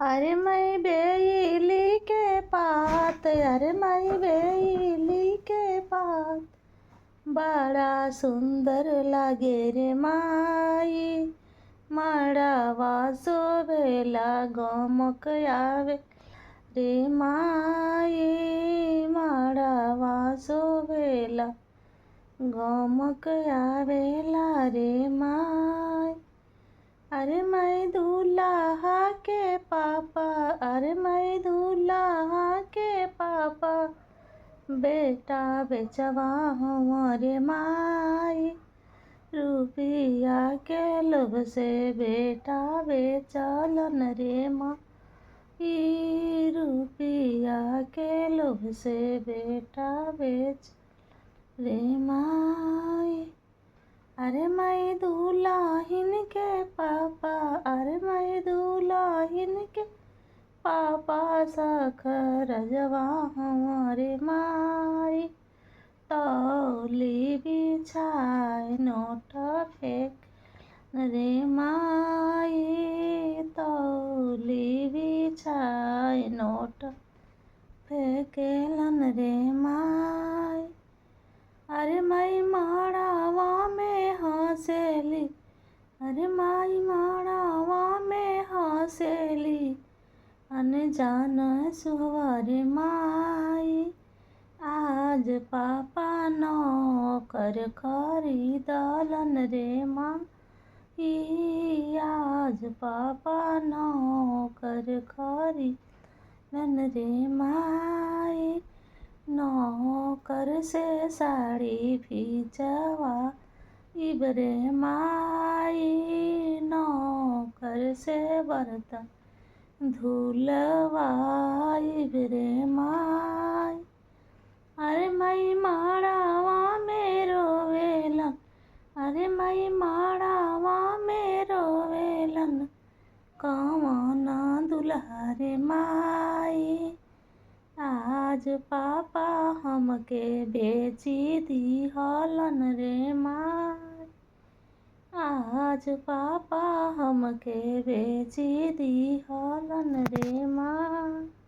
अरे मैं बेली के पात, अरे मैं बेली के पात, बड़ा सुंदर लागे रे माई। माड़ावा शोभेला गमक आवे रे माई। माड़ावा शोभेला गमक आवेला रे माई। अरे मैं दूल्हा के पापा, अरे मैं दूल्हा के पापा, बेटा बेचवा हमारे माई। रुपया के लोभ से बेटा बेचलन रे माई। रुपया के लोभ से बेटा बेच रे माई। अरे मैं दुल्हन के पापा, अरे मैं दुल्हन के पापा, सखर जवा हमारे माई। तौली बिछाए नोट फेंक रे माई। तौली बिछाए नोट फेंकेलन रे माई। अरे मैं माड़ावा में हंसेली, अरे माई माड़ावा में हंसेली, अनजान सुवर माई। आज पापा नौकर खरीदलन रे माई। आज पापा नौकर खरीदलन रे माई। नौकर से साड़ी खींचवा इबरे माई। नौकर से बर्तन धुलवा इबरे माई। अरे मैं माड़ावा में रोवेलन, अरे मैं माड़ावा में रोवेलन, कौन दुल्हा रे माई। आज पापा हमके बेची दिहलन रे माई। आज पापा हमके बेची दिहलन रे माई।